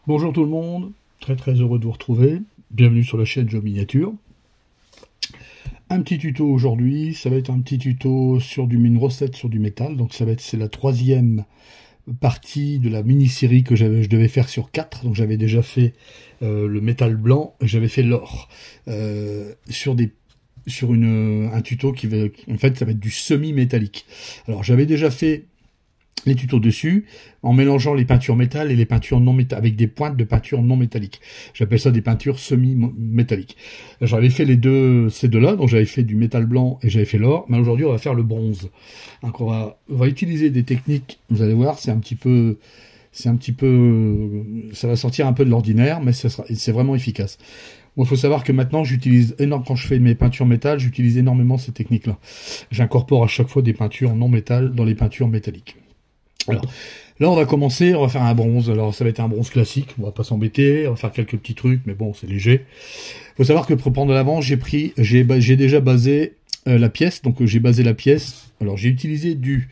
Bonjour tout le monde, très heureux de vous retrouver. Bienvenue sur la chaîne Job Miniature. Un petit tuto aujourd'hui, ça va être un petit tuto sur une recette sur du métal. Donc c'est la troisième partie de la mini-série que je devais faire sur 4. Donc j'avais déjà fait le métal blanc, j'avais fait l'or. Sur un tuto qui va, en fait, ça va être du semi-métallique. Alors j'avais déjà fait les tutos dessus, en mélangeant les peintures métal et les peintures non métalliques, avec des pointes de peinture non métallique. J'appelle ça des peintures semi-métalliques. J'avais fait ces deux-là, donc j'avais fait du métal blanc et j'avais fait l'or, mais aujourd'hui on va faire le bronze. Donc on va utiliser des techniques, vous allez voir, ça va sortir un peu de l'ordinaire, mais c'est vraiment efficace. Bon, il faut savoir que maintenant, quand je fais mes peintures métal, j'utilise énormément ces techniques-là. J'incorpore à chaque fois des peintures non métal dans les peintures métalliques. Alors, là, on va commencer, on va faire un bronze. Alors, ça va être un bronze classique, on va pas s'embêter, on va faire quelques petits trucs, mais bon, c'est léger. Faut savoir que pour prendre de l'avance, j'ai déjà basé la pièce, donc j'ai basé la pièce. Alors, j'ai utilisé du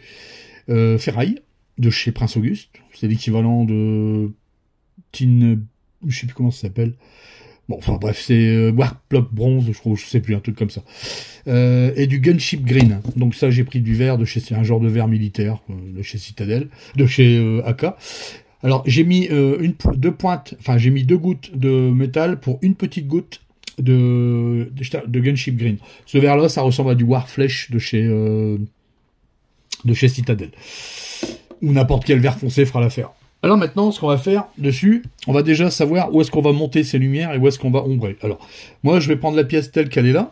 ferraille de chez Prince Auguste, c'est l'équivalent de tin, je sais plus comment ça s'appelle. Bon, enfin bref, c'est Warplop bronze, je sais plus, un truc comme ça. Et du Gunship Green. Donc ça, j'ai pris du verre c'est un genre de verre militaire de chez Citadel, de chez AK. Alors j'ai mis j'ai mis 2 gouttes de métal pour une petite goutte de Gunship Green. Ce verre-là, ça ressemble à du Warflesh de chez Citadel. Ou n'importe quel verre foncé fera l'affaire. Alors maintenant, ce qu'on va faire dessus, on va déjà savoir où est-ce qu'on va monter ces lumières et où est-ce qu'on va ombrer. Alors, moi, je vais prendre la pièce telle qu'elle est là,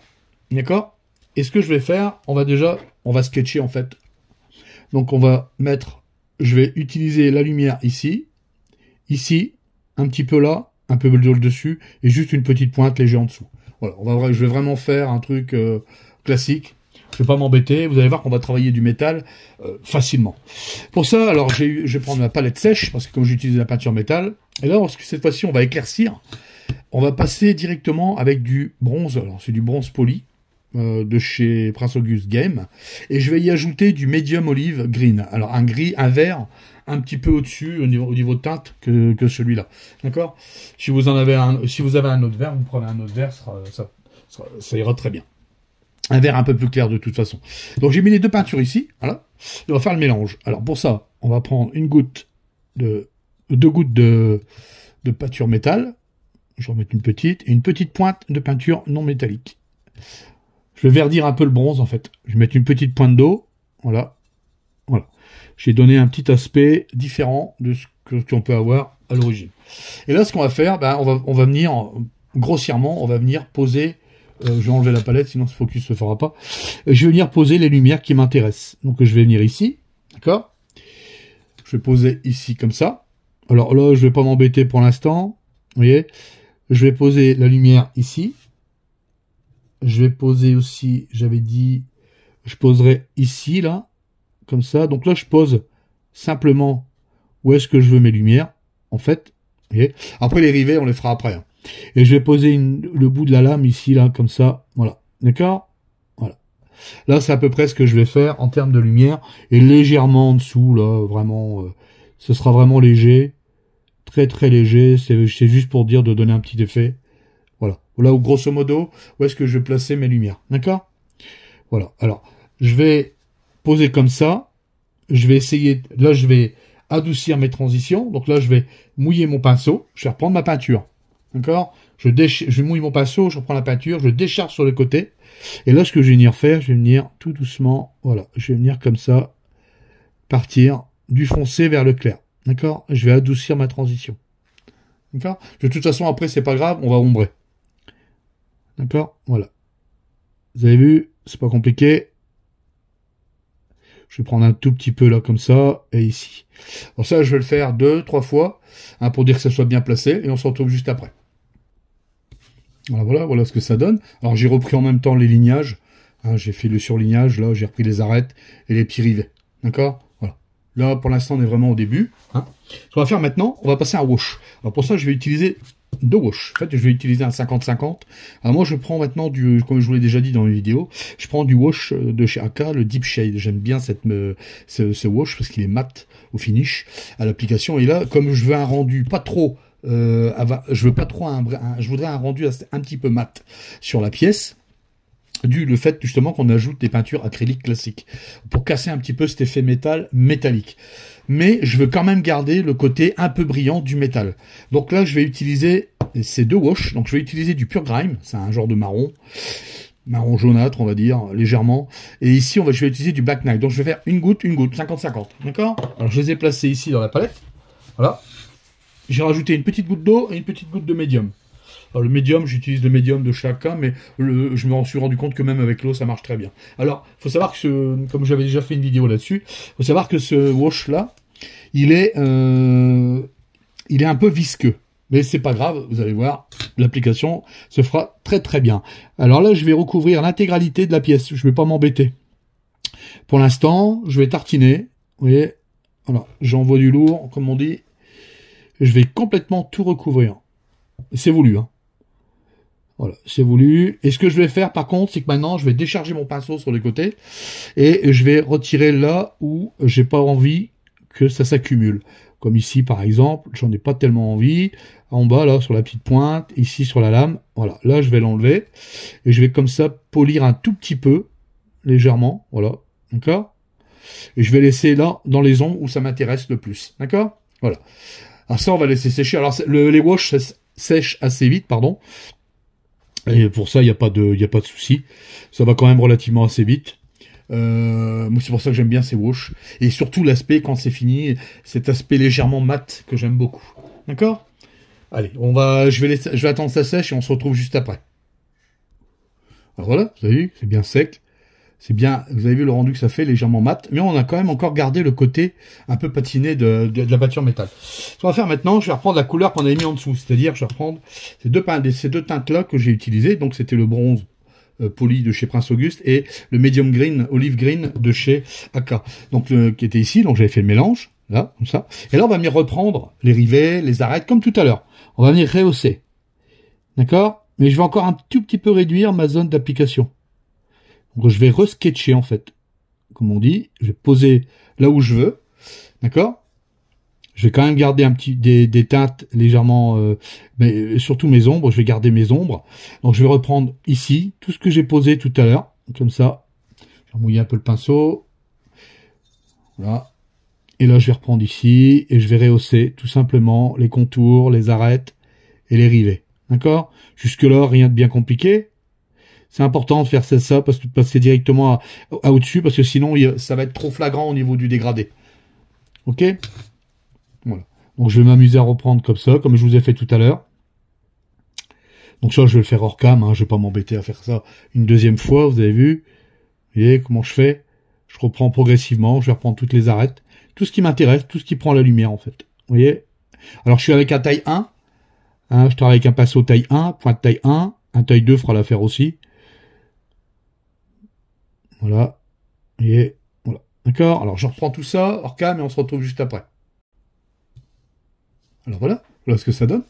d'accord? Et ce que je vais faire, on va sketcher en fait. Donc je vais utiliser la lumière ici, un petit peu là, un peu le dessus, et juste une petite pointe légère en dessous. Voilà, je vais vraiment faire un truc classique. Je vais pas m'embêter, vous allez voir qu'on va travailler du métal facilement. Pour ça, alors je vais prendre ma palette sèche, parce que comme j'utilise la peinture métal, et là, cette fois-ci, on va éclaircir. On va passer directement avec du bronze, alors c'est du bronze poli, de chez Prince Auguste Game, et je vais y ajouter du medium olive green. Alors un vert un petit peu au-dessus, au niveau de teinte, que celui-là. D'accord? Si vous avez un autre vert, vous prenez un autre vert, ça ira très bien. Un vert un peu plus clair de toute façon. Donc j'ai mis les deux peintures ici, voilà. Et on va faire le mélange. Alors pour ça, on va prendre deux gouttes de peinture métal. Je vais remettre et une petite pointe de peinture non métallique. Je vais verdir un peu le bronze en fait. Je vais mettre une petite pointe d'eau, voilà. Voilà. J'ai donné un petit aspect différent de ce qu'on peut avoir à l'origine. Et là, ce qu'on va faire, on va venir grossièrement, on va venir poser. Je vais enlever la palette, sinon ce focus se fera pas. Je vais venir poser les lumières qui m'intéressent. Donc je vais venir ici, d'accord? Je vais poser ici comme ça. Alors là, je vais pas m'embêter pour l'instant. Vous voyez? Je vais poser la lumière ici. Je vais poser aussi, j'avais dit, je poserai ici, là, comme ça. Donc là, je pose simplement où est-ce que je veux mes lumières, en fait. Vous voyez? Après, les rivets, on les fera après. Hein. Et je vais poser le bout de la lame ici, là, comme ça. Voilà. D'accord? Voilà. Là, c'est à peu près ce que je vais faire en termes de lumière. Et légèrement en dessous, là, vraiment, ce sera vraiment léger. Très léger. C'est juste pour dire de donner un petit effet. Voilà. Voilà, grosso modo, où est-ce que je vais placer mes lumières. D'accord? Voilà. Alors, je vais poser comme ça. Je vais essayer... Là, je vais adoucir mes transitions. Donc là, je vais mouiller mon pinceau. Je vais reprendre ma peinture. D'accord? Je mouille mon pinceau, je reprends la peinture, je décharge sur le côté. Et là, ce que je vais venir faire, je vais venir tout doucement, voilà, je vais venir comme ça, partir du foncé vers le clair. D'accord? Je vais adoucir ma transition. D'accord? De toute façon, après, c'est pas grave, on va ombrer. D'accord? Voilà. Vous avez vu? C'est pas compliqué. Je vais prendre un tout petit peu là, comme ça, et ici. Alors ça, je vais le faire 2-3 fois, hein, pour dire que ça soit bien placé, et on se retrouve juste après. Voilà ce que ça donne. Alors j'ai repris en même temps les lignages. Hein, j'ai fait le surlignage, là, j'ai repris les arêtes et les petits rivets. D'accord? Voilà. Là, pour l'instant, on est vraiment au début. Hein. Ce qu'on va faire maintenant, on va passer à un wash. Alors pour ça, je vais utiliser 2 wash. En fait, je vais utiliser un 50-50. Alors moi, je prends maintenant comme je vous l'ai déjà dit dans les vidéos, je prends du wash de chez AK, le Deep Shade. J'aime bien ce wash parce qu'il est mat au finish à l'application. Et là, comme je veux un rendu pas trop je veux pas trop je voudrais un rendu un petit peu mat sur la pièce, dû le fait justement qu'on ajoute des peintures acryliques classiques, pour casser un petit peu cet effet métallique. Mais je veux quand même garder le côté un peu brillant du métal. Donc là, je vais utiliser ces deux washes. Donc je vais utiliser du pur grime, c'est un genre de marron jaunâtre, on va dire, légèrement. Et ici, je vais utiliser du Black Knight. Donc je vais faire une goutte, 50-50. D'accord? Alors je les ai placés ici dans la palette. Voilà. J'ai rajouté une petite goutte d'eau et une petite goutte de médium. Alors le médium, j'utilise le médium de chacun, mais je me suis rendu compte que même avec l'eau, ça marche très bien. Alors, faut savoir que comme j'avais déjà fait une vidéo là-dessus, faut savoir que ce wash-là, il est un peu visqueux. Mais c'est pas grave, vous allez voir, l'application se fera très très bien. Alors là, je vais recouvrir l'intégralité de la pièce, je vais pas m'embêter. Pour l'instant, je vais tartiner, vous voyez, voilà, j'envoie du lourd, comme on dit, je vais complètement tout recouvrir. C'est voulu, hein. Voilà, c'est voulu. Et ce que je vais faire, par contre, c'est que maintenant, je vais décharger mon pinceau sur les côtés et je vais retirer là où j'ai pas envie que ça s'accumule. Comme ici, par exemple, j'en ai pas tellement envie. En bas, là, sur la petite pointe, ici, sur la lame. Voilà, là, je vais l'enlever et je vais comme ça polir un tout petit peu, légèrement. Voilà, d'accord? Et je vais laisser là, dans les ombres où ça m'intéresse le plus. D'accord? Voilà. Alors ça, on va laisser sécher. Alors, les wash sèchent assez vite, pardon. Et pour ça, il n'y a pas de souci. Ça va quand même relativement assez vite. Moi, c'est pour ça que j'aime bien ces wash. Et surtout l'aspect, quand c'est fini, cet aspect légèrement mat que j'aime beaucoup. D'accord? Allez, je vais attendre ça sèche et on se retrouve juste après. Alors voilà, vous avez vu, c'est bien sec. C'est bien, vous avez vu le rendu que ça fait, légèrement mat, mais on a quand même encore gardé le côté un peu patiné de la peinture métal. Ce qu'on va faire maintenant, je vais reprendre la couleur qu'on avait mis en dessous, c'est-à-dire je vais reprendre ces deux teintes-là que j'ai utilisées, donc c'était le bronze poli de chez Prince Auguste et le medium green, olive green de chez Aka, donc qui était ici, donc j'avais fait le mélange, là, comme ça. Et là, on va venir reprendre les rivets, les arêtes, comme tout à l'heure. On va venir rehausser, d'accord? Mais je vais encore un tout petit peu réduire ma zone d'application. Donc je vais re-sketcher en fait, comme on dit, je vais poser là où je veux, d'accord? Je vais quand même garder des teintes légèrement, mais surtout mes ombres, je vais garder mes ombres. Donc je vais reprendre ici tout ce que j'ai posé tout à l'heure, comme ça. Je vais mouiller un peu le pinceau, voilà. Et là je vais reprendre ici et je vais rehausser tout simplement les contours, les arêtes et les rivets, d'accord? Jusque là rien de bien compliqué. C'est important de faire ça parce que passer directement à au-dessus parce que sinon ça va être trop flagrant au niveau du dégradé. Ok? Voilà. Donc je vais m'amuser à reprendre comme ça, comme je vous ai fait tout à l'heure. Donc ça je vais le faire hors cam, hein, je vais pas m'embêter à faire ça une deuxième fois, vous avez vu? Vous voyez comment je fais? Je reprends progressivement, je vais reprendre toutes les arêtes, tout ce qui m'intéresse, tout ce qui prend la lumière en fait. Vous voyez? Alors je suis avec un taille 1, hein, je travaille avec un pinceau taille 1, pointe taille 1, un taille 2 fera l'affaire aussi. Voilà. Et voilà. D'accord? Alors je reprends tout ça hors cam et on se retrouve juste après. Alors voilà ce que ça donne.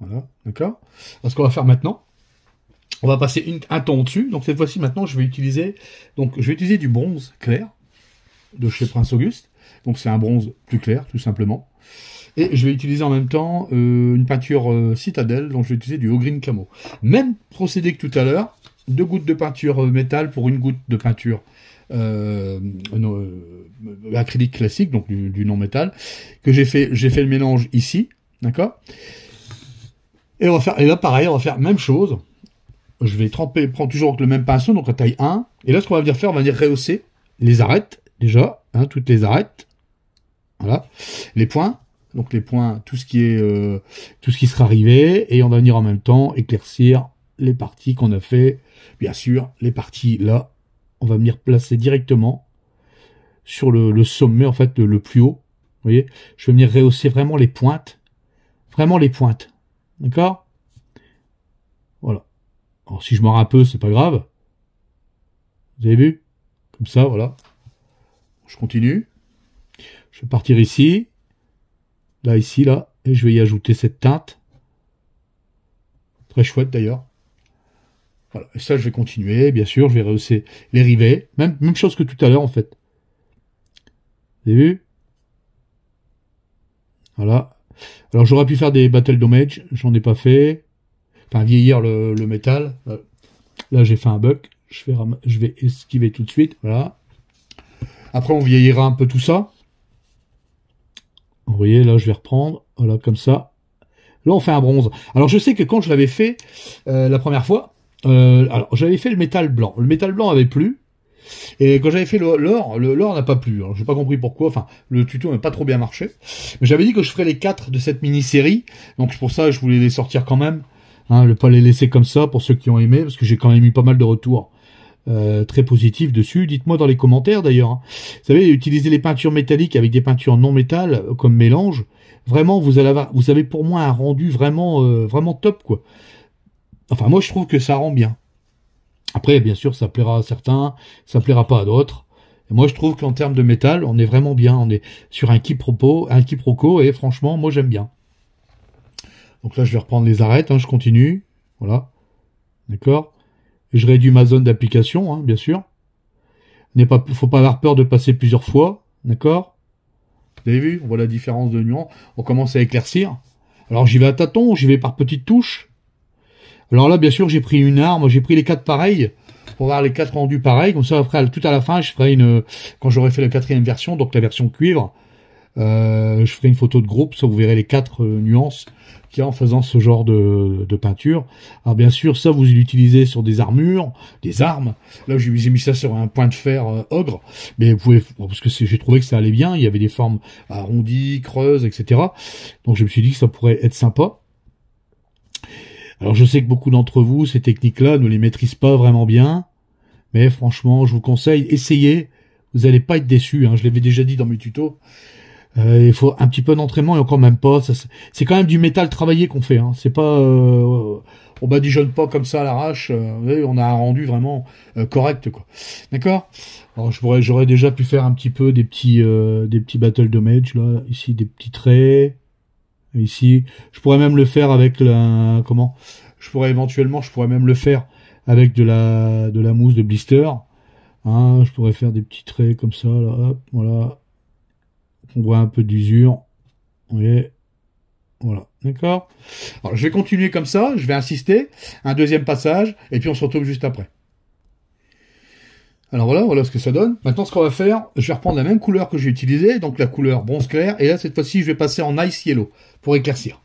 Voilà, d'accord? Alors ce qu'on va faire maintenant, on va passer un ton au-dessus. Donc cette fois-ci maintenant je vais utiliser du bronze clair de chez Prince Auguste. Donc c'est un bronze plus clair tout simplement. Et je vais utiliser en même temps une peinture citadelle, donc je vais utiliser du haut green camo. Même procédé que tout à l'heure, 2 gouttes de peinture métal pour 1 goutte de peinture acrylique classique, donc du non métal, que j'ai fait le mélange ici, d'accord? Et là pareil, on va faire même chose. Je vais prendre toujours le même pinceau, donc la taille 1. Et là ce qu'on va venir faire, on va venir rehausser les arêtes, déjà, hein, toutes les arêtes. Voilà. Les points. Donc les points, tout ce qui sera arrivé, et on va venir en même temps éclaircir les parties qu'on a fait. Bien sûr, les parties là, on va venir placer directement sur le sommet, en fait, le plus haut. Vous voyez, je vais venir rehausser vraiment les pointes. D'accord? Voilà. Alors si je mords un peu, c'est pas grave. Vous avez vu? Comme ça, voilà. Je continue. Je vais partir ici. Là, ici, là, et je vais y ajouter cette teinte. Très chouette d'ailleurs. Voilà, et ça je vais continuer, bien sûr, je vais rehausser les rivets. Même chose que tout à l'heure en fait. Vous avez vu? Voilà. Alors j'aurais pu faire des battle damage, j'en ai pas fait. Enfin vieillir le métal. Là j'ai fait un bug. Je vais esquiver tout de suite. Voilà. Après on vieillira un peu tout ça. Vous voyez, là je vais reprendre. Voilà, comme ça. Là on fait un bronze. Alors je sais que quand je l'avais fait la première fois, alors j'avais fait le métal blanc. Le métal blanc avait plu. Et quand j'avais fait l'or n'a pas plu. Alors, j'ai pas compris pourquoi. Enfin, le tuto n'a pas trop bien marché. Mais j'avais dit que je ferais les 4 de cette mini-série. Donc, pour ça, je voulais les sortir quand même. Hein, ne pas les laisser comme ça pour ceux qui ont aimé. Parce que j'ai quand même eu pas mal de retours très positifs dessus. Dites-moi dans les commentaires, d'ailleurs. Hein. Vous savez, utiliser les peintures métalliques avec des peintures non métal comme mélange. Vraiment, vous avez pour moi un rendu vraiment top, quoi. Enfin, moi, je trouve que ça rend bien. Après, bien sûr, ça plaira à certains, ça plaira pas à d'autres. Et moi, je trouve qu'en termes de métal, on est vraiment bien. On est sur un quiproquo, et franchement, moi, j'aime bien. Donc là, je vais reprendre les arêtes, hein, je continue. Voilà. D'accord. Et je réduis ma zone d'application, hein, bien sûr. Faut pas avoir peur de passer plusieurs fois. D'accord. Vous avez vu, on voit la différence de nuance. On commence à éclaircir. Alors, j'y vais à tâtons, j'y vais par petites touches. Alors là, bien sûr, j'ai pris une arme, j'ai pris les 4 pareils, pour avoir les 4 rendus pareils, comme ça, après, tout à la fin, je ferai quand j'aurai fait la 4e version, donc la version cuivre, je ferai une photo de groupe, ça vous verrez les 4 nuances qu'il y a en faisant ce genre de peinture. Alors bien sûr, ça, vous l'utilisez sur des armures, des armes. Là, j'ai mis ça sur un point de fer ogre, mais vous pouvez, parce que j'ai trouvé que ça allait bien, il y avait des formes arrondies, creuses, etc. Donc je me suis dit que ça pourrait être sympa. Alors je sais que beaucoup d'entre vous, ces techniques-là, ne les maîtrisent pas vraiment bien, mais franchement, je vous conseille, essayez, vous n'allez pas être déçus, hein, je l'avais déjà dit dans mes tutos, il faut un petit peu d'entraînement et encore même pas, c'est quand même du métal travaillé qu'on fait, hein, c'est pas, on badigeonne pas comme ça à l'arrache, on a un rendu vraiment correct, quoi. D'accord. Alors j'aurais déjà pu faire un petit peu des petits battle damage, là, ici des petits traits. Ici, je pourrais même le faire avec je pourrais même le faire avec de la mousse de blister. Hein, je pourrais faire des petits traits comme ça, là, hop, voilà. On voit un peu d'usure. Vous voyez. Voilà, d'accord. Alors, je vais continuer comme ça, je vais insister. Un deuxième passage, et puis on se retrouve juste après. Alors voilà ce que ça donne. Maintenant, ce qu'on va faire, je vais reprendre la même couleur que j'ai utilisée, donc la couleur bronze clair, et là, cette fois-ci, je vais passer en ice yellow pour éclaircir.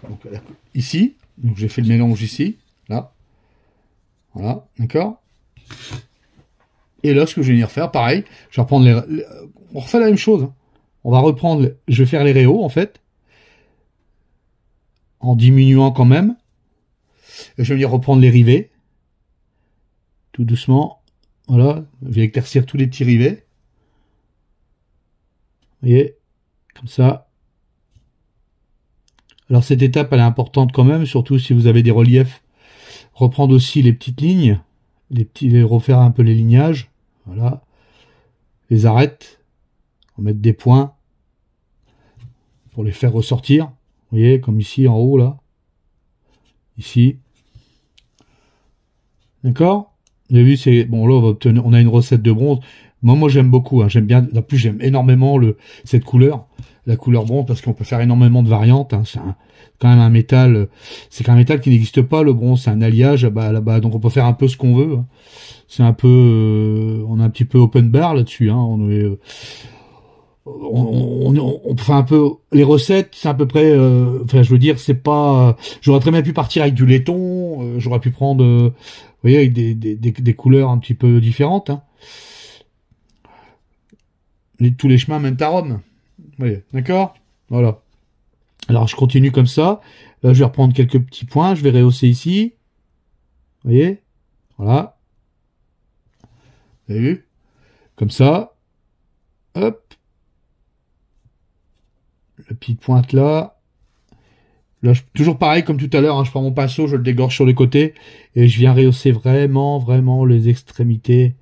Donc, ici, donc j'ai fait le mélange ici, là. Voilà, d'accord. Et là, ce que je vais venir faire, pareil, je vais reprendre on refait la même chose. Hein. On va reprendre, je vais faire les réaux, en fait, en diminuant quand même. Et je vais venir reprendre les rivets, tout doucement. Voilà, je vais éclaircir tous les petits rivets. Vous voyez, comme ça. Alors cette étape, elle est importante quand même, surtout si vous avez des reliefs. Reprendre aussi les petites lignes, refaire un peu les lignages. Voilà. Les arêtes. On va mettre des points pour les faire ressortir. Vous voyez, comme ici en haut, là. Ici. D'accord ? Vous avez vu, c'est bon là on a une recette de bronze. Moi j'aime beaucoup, hein, j'aime bien. En plus j'aime énormément cette couleur, la couleur bronze, parce qu'on peut faire énormément de variantes. Hein, c'est quand même un métal, c'est un métal qui n'existe pas, le bronze, c'est un alliage. Là-bas, donc on peut faire un peu ce qu'on veut. Hein. C'est un peu, on a un petit peu open bar là-dessus. Hein, on fait un peu les recettes, c'est à peu près. Enfin, je veux dire, c'est pas. J'aurais très bien pu partir avec du laiton. J'aurais pu prendre. Vous voyez, avec des couleurs un petit peu différentes. Hein. Tous les chemins mènent à Rome. Vous voyez, d'accord ? Voilà. Alors, je continue comme ça. Là, je vais reprendre quelques petits points. Je vais rehausser ici. Vous voyez ? Voilà. Vous avez vu ? Comme ça. Hop. La petite pointe là. Là, toujours pareil comme tout à l'heure, hein, je prends mon pinceau, je le dégorge sur les côtés et je viens rehausser vraiment les extrémités,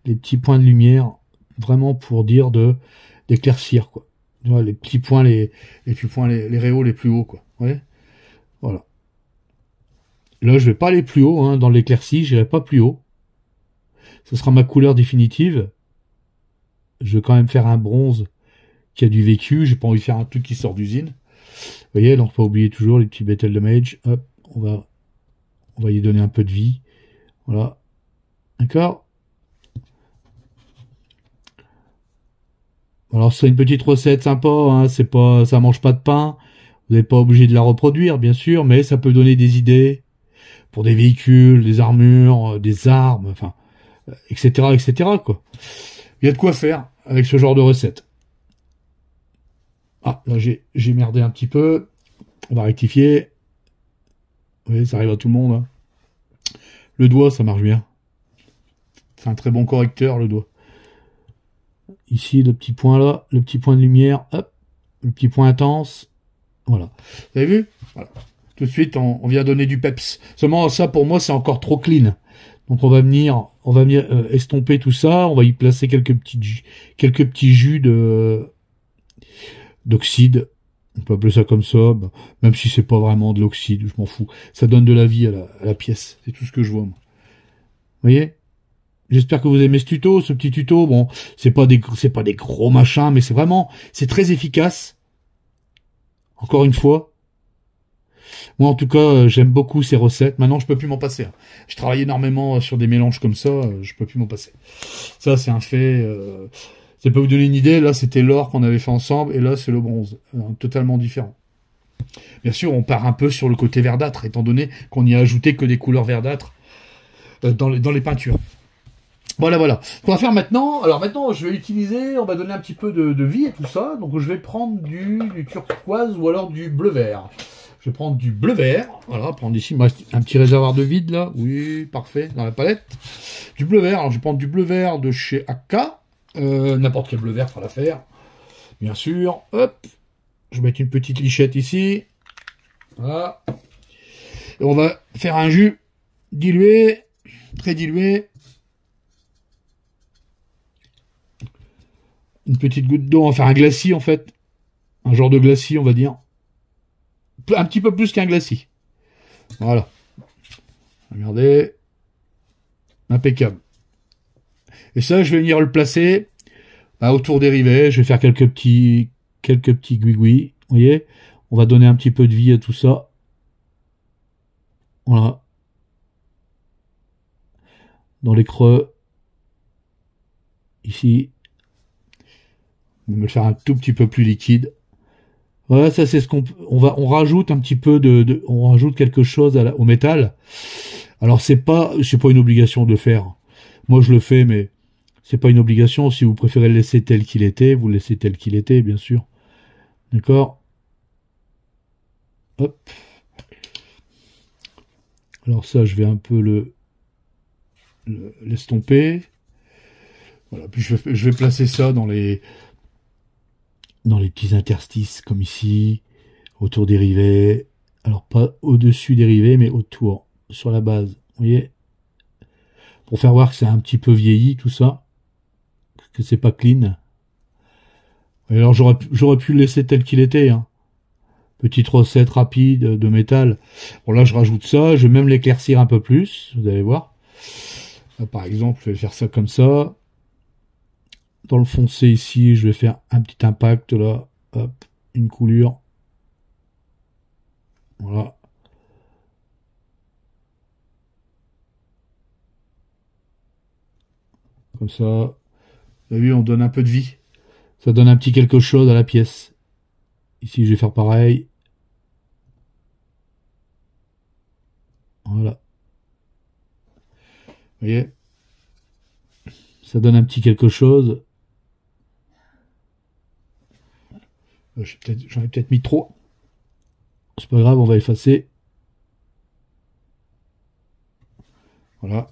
les petits points de lumière, vraiment pour dire d'éclaircir, quoi. Tu vois, les petits points, les petits points, les réaux les plus hauts, quoi. Ouais. Voilà. Là, je vais pas aller plus haut, hein, dans l'éclairci, j'irai pas plus haut. Ce sera ma couleur définitive. Je vais quand même faire un bronze qui a du vécu. J'ai pas envie de faire un truc qui sort d'usine. Vous voyez, donc pas oublier toujours les petits Battle Damage. Hop, on va y donner un peu de vie. Voilà. D'accord. Alors c'est une petite recette sympa, hein, c'est pas, ça mange pas de pain. Vous n'êtes pas obligé de la reproduire, bien sûr, mais ça peut donner des idées pour des véhicules, des armures, des armes, enfin, etc., etc., quoi. Il y a de quoi faire avec ce genre de recette. Ah, là, j'ai merdé un petit peu. On va rectifier. Oui, ça arrive à tout le monde, hein. Le doigt, ça marche bien. C'est un très bon correcteur, le doigt. Ici, le petit point là, le petit point de lumière, hop, le petit point intense. Voilà. Vous avez vu? Voilà. Tout de suite, on vient donner du peps. Seulement, ça, pour moi, c'est encore trop clean. Donc, on va venir estomper tout ça. On va y placer quelques petits jus d'oxyde. On peut appeler ça comme ça, même si c'est pas vraiment de l'oxyde, je m'en fous. Ça donne de la vie à la pièce. C'est tout ce que je vois, moi. Vous voyez? J'espère que vous aimez ce tuto, ce petit tuto. Bon, c'est pas des gros machins, mais c'est très efficace. Encore une fois. Moi, en tout cas, j'aime beaucoup ces recettes. Maintenant, je peux plus m'en passer. Je travaille énormément sur des mélanges comme ça, je peux plus m'en passer. Ça, c'est un fait. Ça peut vous donner une idée. Là, c'était l'or qu'on avait fait ensemble, et là, c'est le bronze. Totalement différent. Bien sûr, on part un peu sur le côté verdâtre, étant donné qu'on n'y a ajouté que des couleurs verdâtres dans les peintures. Voilà. Ce qu'on va faire maintenant, alors maintenant je vais utiliser, on va donner un petit peu de vie et tout ça, donc je vais prendre du turquoise ou alors du bleu vert. Je vais prendre du bleu vert, voilà, prendre ici, il me reste un petit réservoir de vide là, oui, parfait, dans la palette. Du bleu vert, alors je vais prendre du bleu vert de chez AK, n'importe quel bleu vert fera l'affaire, bien sûr, hop, je vais mettre une petite lichette ici, voilà. Et on va faire un jus dilué, très dilué. Une petite goutte d'eau, on va faire un glacis en fait. Un genre de glacis, on va dire. Un petit peu plus qu'un glacis. Voilà. Regardez. Impeccable. Et ça, je vais venir le placer autour des rivets. Je vais faire quelques petits gouigouis. Vous voyez? On va donner un petit peu de vie à tout ça. Voilà. Dans les creux. Ici. On va le faire un tout petit peu plus liquide. Voilà, ça c'est ce on rajoute un petit peu on rajoute quelque chose au métal. Alors c'est pas une obligation de le faire. Moi je le fais, mais c'est pas une obligation. Si vous préférez le laisser tel qu'il était, vous le laissez tel qu'il était, bien sûr. D'accord? Hop. Alors ça, je vais un peu l'estomper. Voilà, puis je vais placer ça dans les petits interstices, comme ici, autour des rivets. Alors, pas au-dessus des rivets, mais autour, sur la base. Vous voyez? Pour faire voir que c'est un petit peu vieilli, tout ça. Que c'est pas clean. Et alors, j'aurais pu le laisser tel qu'il était, hein. Petite recette rapide de métal. Bon, là, je rajoute ça. Je vais même l'éclaircir un peu plus. Vous allez voir. Là, par exemple, je vais faire ça comme ça. Dans le foncé ici, je vais faire un petit impact là, hop, une coulure. Voilà. Comme ça. Vous avez vu, on donne un peu de vie. Ça donne un petit quelque chose à la pièce. Ici, je vais faire pareil. Voilà. Vous voyez? Ça donne un petit quelque chose. J'en ai peut-être mis trop. C'est pas grave, on va effacer. Voilà.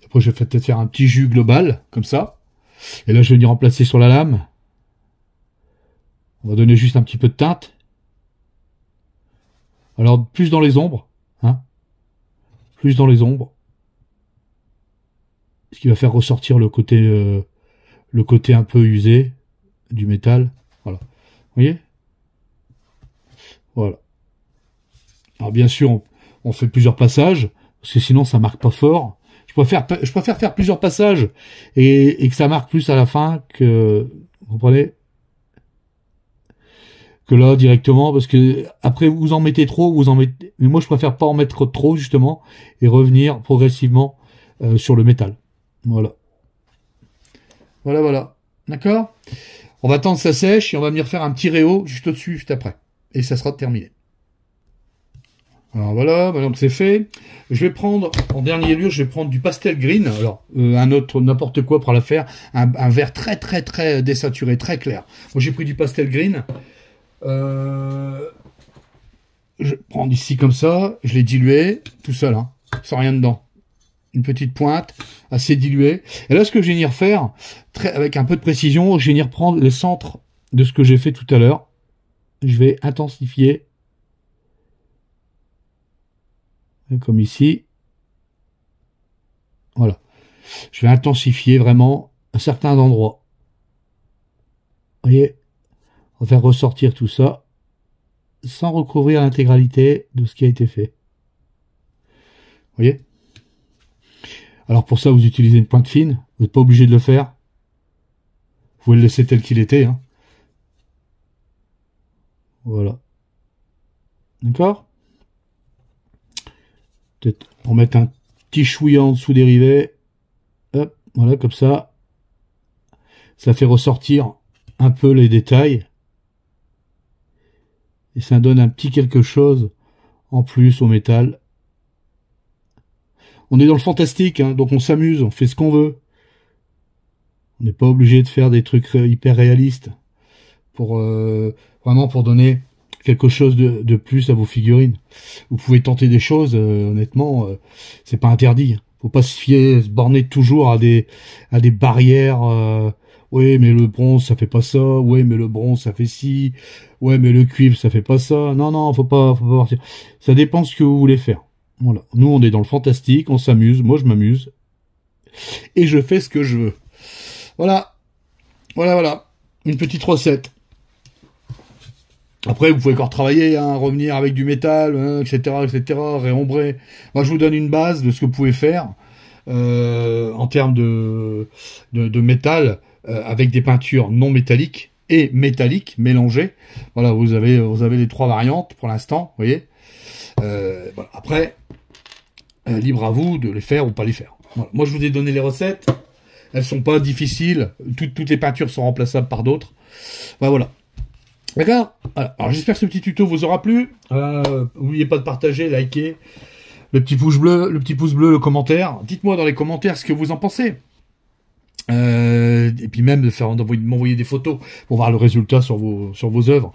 Après, je vais peut-être faire un petit jus global, comme ça. Et là, je vais venir remplacer sur la lame. On va donner juste un petit peu de teinte. Alors, plus dans les ombres. Hein, plus dans les ombres. Ce qui va faire ressortir le côté un peu usé du métal. Voilà. Vous voyez? Voilà. Alors bien sûr, on fait plusieurs passages, parce que sinon ça marque pas fort. Je préfère faire plusieurs passages et que ça marque plus à la fin que... Vous comprenez? que là directement, parce que après vous en mettez trop, vous en mettez. Mais moi je préfère pas en mettre trop justement et revenir progressivement sur le métal. Voilà. Voilà, voilà. D'accord? On va attendre que ça sèche et on va venir faire un petit réhaut juste au-dessus, juste après. Et ça sera terminé. Alors voilà, maintenant que c'est fait, je vais prendre, en dernier lieu, je vais prendre du pastel green. Alors, un autre, n'importe quoi pour la faire. Un vert très, très, très désaturé, très clair. Moi, j'ai pris du pastel green. Je prends ici comme ça, je l'ai dilué, tout seul, hein, sans rien dedans. Une petite pointe, assez diluée. Et là, ce que je vais venir faire, avec un peu de précision, je vais venir prendre le centre de ce que j'ai fait tout à l'heure. Je vais intensifier. Comme ici. Voilà. Je vais intensifier vraiment à certains endroits. Vous voyez, on va faire ressortir tout ça sans recouvrir l'intégralité de ce qui a été fait. Vous voyez? Alors pour ça, vous utilisez une pointe fine. Vous n'êtes pas obligé de le faire. Vous pouvez le laisser tel qu'il était. Hein. Voilà. D'accord? Peut-être en mettre un petit chouïa en dessous des rivets. Hop, voilà, comme ça. Ça fait ressortir un peu les détails. Et ça donne un petit quelque chose en plus au métal. On est dans le fantastique, hein, donc on s'amuse, on fait ce qu'on veut. On n'est pas obligé de faire des trucs hyper réalistes. Pour vraiment pour donner quelque chose de plus à vos figurines. Vous pouvez tenter des choses, honnêtement, c'est pas interdit. Faut pas se borner toujours à des barrières. Oui, mais le bronze ça fait pas ça. Oui, mais le bronze ça fait ci. Ouais, mais le cuivre ça fait pas ça. Non, non, faut pas partir. Ça dépend de ce que vous voulez faire. Voilà. Nous, on est dans le fantastique, on s'amuse. Moi, je m'amuse et je fais ce que je veux. Voilà, voilà, voilà. Une petite recette. Après, vous pouvez encore travailler, hein, revenir avec du métal, hein, etc., etc., réombrer. Moi, je vous donne une base de ce que vous pouvez faire en termes de métal avec des peintures non métalliques et métalliques mélangées. Voilà, vous avez les trois variantes pour l'instant, vous voyez. Voilà. Après, libre à vous de les faire ou pas les faire. Voilà. Moi, je vous ai donné les recettes. Elles sont pas difficiles. Toutes les peintures sont remplaçables par d'autres. Voilà. D'accord. Alors j'espère que ce petit tuto vous aura plu. N'oubliez pas de partager, liker, le petit pouce bleu, le commentaire. Dites-moi dans les commentaires ce que vous en pensez. Et puis même de m'envoyer des photos pour voir le résultat sur vos œuvres.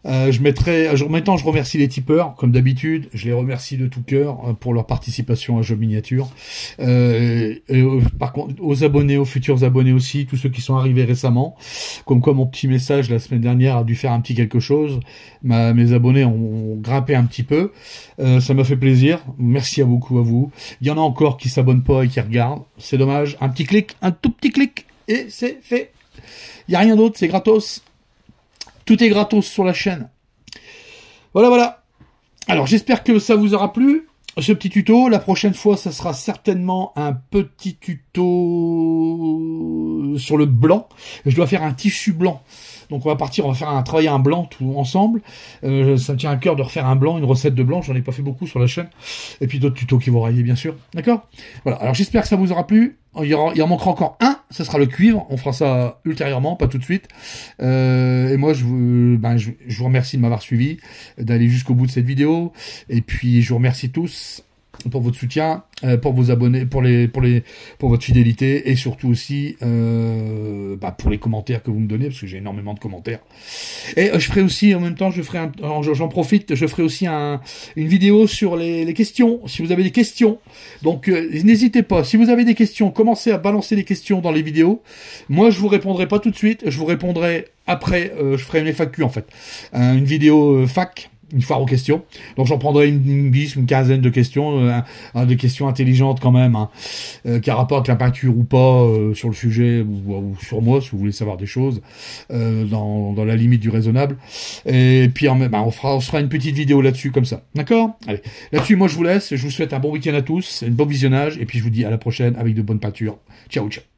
Maintenant, je remercie les tipeurs, comme d'habitude. Je les remercie de tout cœur pour leur participation à Jeux Miniature. Par contre, aux abonnés, aux futurs abonnés aussi, tous ceux qui sont arrivés récemment. Comme quoi, mon petit message la semaine dernière a dû faire un petit quelque chose. Mes abonnés ont grimpé un petit peu. Ça m'a fait plaisir. Merci beaucoup à vous. Il y en a encore qui s'abonnent pas et qui regardent. C'est dommage. Un petit clic, un tout petit clic, et c'est fait. Il n'y a rien d'autre, c'est gratos. Tout est gratos sur la chaîne. Voilà, voilà. Alors, j'espère que ça vous aura plu, ce petit tuto. La prochaine fois, ça sera certainement un petit tuto sur le blanc. Je dois faire un tissu blanc. Donc, on va travailler un blanc tout ensemble. Ça me tient à cœur de refaire un blanc, une recette de blanc. J'en ai pas fait beaucoup sur la chaîne. Et puis d'autres tutos qui vont arriver, bien sûr. D'accord? Voilà. Alors, j'espère que ça vous aura plu. Il en manquera encore un, ce sera le cuivre. On fera ça ultérieurement, pas tout de suite. Et moi, je vous remercie de m'avoir suivi, d'aller jusqu'au bout de cette vidéo. Et puis, je vous remercie tous pour votre soutien, pour vos abonnés, pour votre fidélité, et surtout aussi pour les commentaires que vous me donnez, parce que j'ai énormément de commentaires. Et je ferai aussi, en même temps, j'en profite, je ferai aussi une vidéo sur les questions, si vous avez des questions. Donc n'hésitez pas, si vous avez des questions, commencez à balancer les questions dans les vidéos. Moi, je vous répondrai pas tout de suite, je vous répondrai après, je ferai une FAQ en fait, une vidéo fac. Une foire aux questions. Donc j'en prendrai une quinzaine de questions, des questions intelligentes quand même, hein, qui a rapport avec la peinture ou pas, sur le sujet, ou sur moi, si vous voulez savoir des choses, dans la limite du raisonnable. Et puis on se fera une petite vidéo là-dessus, comme ça. D'accord? Allez. Là-dessus, moi je vous laisse, je vous souhaite un bon week-end à tous, un bon visionnage, et puis je vous dis à la prochaine avec de bonnes peintures. Ciao, ciao.